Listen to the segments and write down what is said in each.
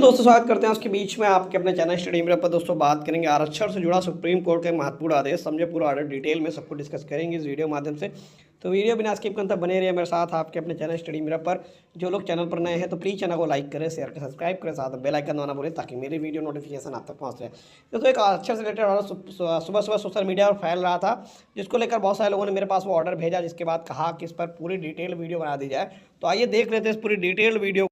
दोस्तों, स्वागत करते हैं उसके बीच में आपके अपने चैनल स्टडी मिरर पर। दोस्तों, बात करेंगे आरक्षण से जुड़ा सुप्रीम कोर्ट का एक महत्वपूर्ण आदेश। समझे पूरा ऑर्डर डिटेल में सबको डिस्कस करेंगे इस वीडियो माध्यम से। तो वीडियो बिना स्किप करते बने रहिए मेरे साथ आपके अपने चैनल स्टडी मिरर पर। जो लोग चैनल पर नए हैं तो प्लीज़ चैनल को लाइक करें, शेयर करें, सब्सक्राइब करें, साथ में बेल आइकन दबाना भूलें ताकि मेरी वीडियो नोटिफिकेशन आप तक पहुँच रहे। दोस्तों, एक आरक्षण से रिलेटेड ऑर्डर सुबह सुबह सोशल मीडिया पर फैल रहा था, जिसको लेकर बहुत सारे लोगों ने मेरे पास वो ऑर्डर भेजा, जिसके बाद कहा कि इस पर पूरी डिटेल वीडियो बना दी जाए। तो आइए देख लेते हैं इस पूरी डिटेल वीडियो।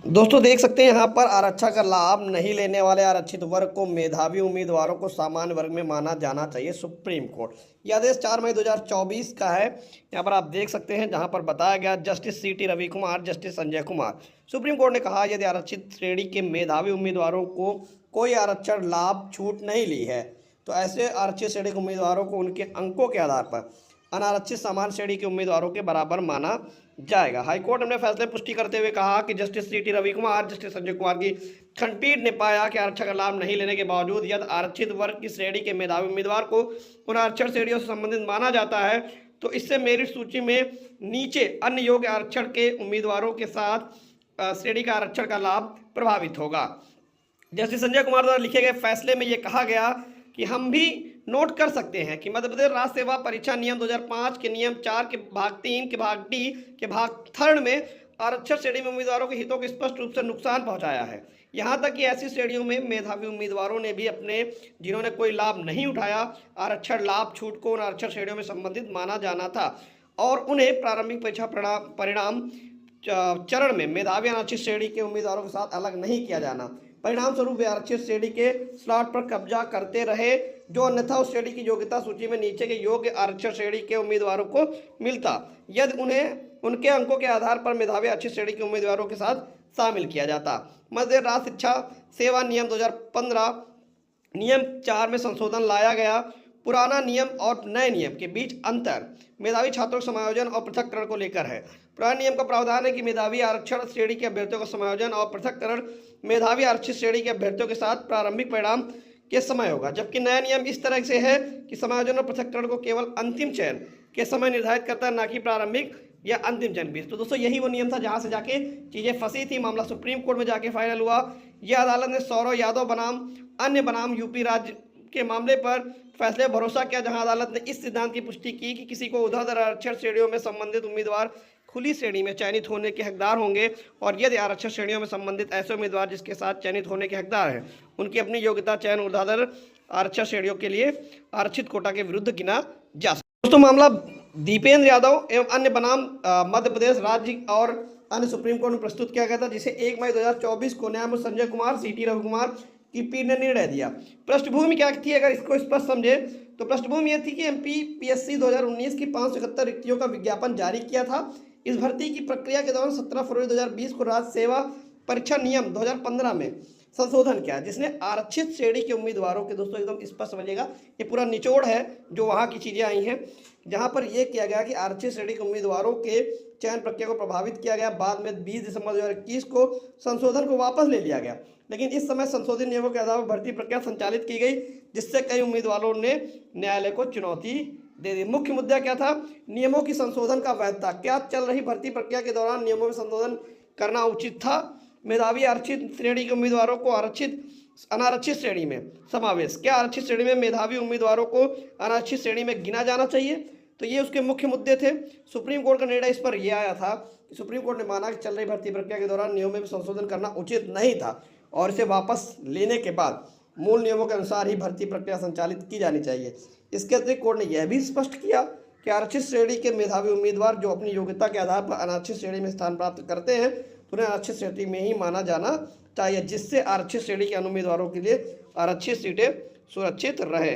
दोस्तों, देख सकते हैं यहाँ पर आरक्षण का लाभ नहीं लेने वाले आरक्षित वर्ग को मेधावी उम्मीदवारों को सामान्य वर्ग में माना जाना चाहिए। सुप्रीम कोर्ट यह आदेश 4 मई 2024 का है। यहाँ पर आप देख सकते हैं, जहाँ पर बताया गया justice CT Ravi Kumar, justice Sanjay Kumar. Supreme court ने कहा यदि आरक्षित श्रेणी के मेधावी उम्मीदवारों को कोई आरक्षण लाभ छूट नहीं ली है तो ऐसे आरक्षित श्रेणी के उम्मीदवारों को उनके अंकों के आधार पर अनारक्षित सामान्य श्रेणी के उम्मीदवारों के बराबर माना जाएगा। हाईकोर्ट ने अपने फैसले पुष्टि करते हुए कहा कि justice CT Ravi Kumar, justice Sanjay Kumar की खंडपीठ ने पाया कि आरक्षण का लाभ नहीं लेने के बावजूद यदि आरक्षित वर्ग की श्रेणी के मेधावी उम्मीदवार को उन आरक्षण श्रेणियों से संबंधित माना जाता है तो इससे मेरिट सूची में नीचे अन्य योग्य आरक्षण के उम्मीदवारों के साथ श्रेणी का आरक्षण का लाभ प्रभावित होगा। जस्टिस संजय कुमार द्वारा लिखे गए फैसले में यह कहा गया कि हम भी नोट कर सकते हैं कि मध्य प्रदेश राज्य सेवा परीक्षा नियम 2005 के नियम 4 के भाग 3 के भाग D के भाग 3 में आरक्षण श्रेणी में उम्मीदवारों के हितों को स्पष्ट रूप से नुकसान पहुंचाया है। यहां तक कि ऐसी श्रेणियों में मेधावी उम्मीदवारों ने भी अपने जिन्होंने कोई लाभ नहीं उठाया आरक्षण लाभ छूट को उन आरक्षण श्रेणियों में संबंधित माना जाना था और उन्हें प्रारंभिक परीक्षा परिणाम चरण में मेधावी आरक्षित श्रेणी के उम्मीदवारों के साथ अलग नहीं किया जाना। परिणाम स्वरूप वे आरक्षित श्रेणी के स्लॉट पर कब्जा करते रहे जो अन्यथा उस श्रेणी की योग्यता सूची में नीचे के योग्य आरक्षण श्रेणी के उम्मीदवारों को मिलता यदि उन्हें उनके अंकों के आधार पर मेधावी आरक्षित श्रेणी के उम्मीदवारों के साथ शामिल किया जाता। मध्य राज्य शिक्षा सेवा नियम 2015 नियम 4 में संशोधन लाया गया। पुराना नियम और नए नियम के बीच अंतर मेधावी छात्रों के समायोजन और पृथक्करण को लेकर है। पुराने नियम का प्रावधान है कि मेधावी आरक्षण श्रेणी के अभ्यर्थियों का समायोजन और पृथक्करण मेधावी आरक्षित श्रेणी के अभ्यर्थियों के साथ प्रारंभिक परिणाम के समय होगा, जबकि नया नियम इस तरह से है कि समायोजन और पृथक्करण को केवल अंतिम चयन के समय निर्धारित करता है, न कि प्रारंभिक या अंतिम चयन बीच। तो दोस्तों, यही वो नियम था जहां से जाके चीज़ें फंसी थी। मामला सुप्रीम कोर्ट में जाके फाइनल हुआ। यह अदालत ने सौरव यादव बनाम अन्य बनाम यूपी राज्य के मामले पर फैसले भरोसा किया, जहां अदालत ने इस सिद्धांत की पुष्टि की कि किसी को ऊर्ध्वाधर आरक्षण श्रेणियों में संबंधित उम्मीदवार खुली श्रेणी में चयनित होने के हकदार होंगे और यदि आरक्षण श्रेणियों में संबंधित ऐसे उम्मीदवार जिसके साथ चयनित होने के हकदार हैं उनकी अपनी योग्यता चयन ऊर्ध्वाधर आरक्षण श्रेणियों के लिए आरक्षित कोटा के विरुद्ध गिना जा सकता। दोस्तों, मामला दीपेंद्र यादव एवं अन्य बनाम मध्य प्रदेश राज्य और अन्य सुप्रीम कोर्ट में प्रस्तुत किया गया था, जिसे 1 मई 2024 को न्यायमूर्ति संजय कुमार, CT रवि कुमार की पीठ ने निर्णय दिया। पृष्ठभूमि क्या थी, अगर इसको स्पष्ट समझे तो पृष्ठभूमि यह थी कि MPPSC 2019 की 571 रिक्तियों का विज्ञापन जारी किया था। इस भर्ती की प्रक्रिया के दौरान 17 फरवरी 2020 को राज्य सेवा परीक्षा नियम 2015 में संशोधन किया, जिसने आरक्षित श्रेणी के उम्मीदवारों के, दोस्तों एकदम स्पष्ट समझिएगा, ये पूरा निचोड़ है जो वहाँ की चीज़ें आई हैं, जहाँ पर यह किया गया कि आरक्षित श्रेणी के उम्मीदवारों के चयन प्रक्रिया को प्रभावित किया गया। बाद में 20 दिसंबर 2021 को संशोधन को वापस ले लिया गया, लेकिन इस समय संशोधित नियमों के आधार पर भर्ती प्रक्रिया संचालित की गई, जिससे कई उम्मीदवारों ने न्यायालय को चुनौती दे दी। मुख्य मुद्दा क्या था? नियमों की संशोधन का वैधता। क्या चल रही भर्ती प्रक्रिया के दौरान नियमों में संशोधन करना उचित था? मेधावी आरक्षित श्रेणी के उम्मीदवारों को अनारक्षित श्रेणी में समावेश। क्या आरक्षित श्रेणी में मेधावी उम्मीदवारों को अनारक्षित श्रेणी में गिना जाना चाहिए? तो ये उसके मुख्य मुद्दे थे। सुप्रीम कोर्ट का निर्णय इस पर यह आया था कि सुप्रीम कोर्ट ने माना कि चल रही भर्ती प्रक्रिया के दौरान नियमों में संशोधन करना उचित नहीं था और इसे वापस लेने के बाद मूल नियमों के अनुसार ही भर्ती प्रक्रिया संचालित की जानी चाहिए। इसके अतिरिक्त कोर्ट ने यह भी स्पष्ट किया कि आरक्षित श्रेणी के मेधावी उम्मीदवार जो अपनी योग्यता के आधार पर अनारक्षित श्रेणी में स्थान प्राप्त करते हैं तो उन्हें आरक्षित श्रेणी में ही माना जाना चाहिए, जिससे आरक्षित श्रेणी के उम्मीदवारों के लिए आरक्षित सीटें सुरक्षित रहे।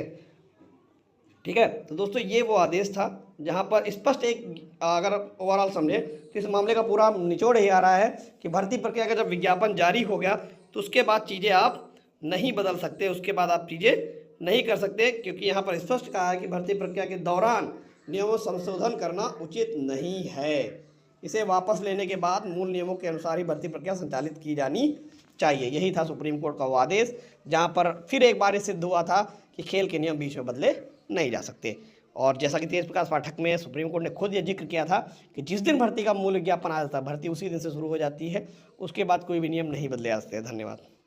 ठीक है, तो दोस्तों, ये वो आदेश था जहाँ पर स्पष्ट एक, अगर ओवरऑल समझे तो इस मामले का पूरा निचोड़ ही आ रहा है कि भर्ती प्रक्रिया का जब विज्ञापन जारी हो गया तो उसके बाद चीज़ें आप नहीं बदल सकते, उसके बाद आप चीज़ें नहीं कर सकते, क्योंकि यहाँ पर स्पष्ट कहा है कि भर्ती प्रक्रिया के दौरान नियमों संशोधन करना उचित नहीं है। इसे वापस लेने के बाद मूल नियमों के अनुसार ही भर्ती प्रक्रिया संचालित की जानी चाहिए। यही था सुप्रीम कोर्ट का वो आदेश, जहाँ पर फिर एक बार ये सिद्ध हुआ था कि खेल के नियम बीच में बदले नहीं जा सकते। और जैसा कि तेज प्रकाश पाठक में सुप्रीम कोर्ट ने खुद ये जिक्र किया था कि जिस दिन भर्ती का मूल विज्ञापन आ जाता है, भर्ती उसी दिन से शुरू हो जाती है, उसके बाद कोई भी नियम नहीं बदले आज से। धन्यवाद।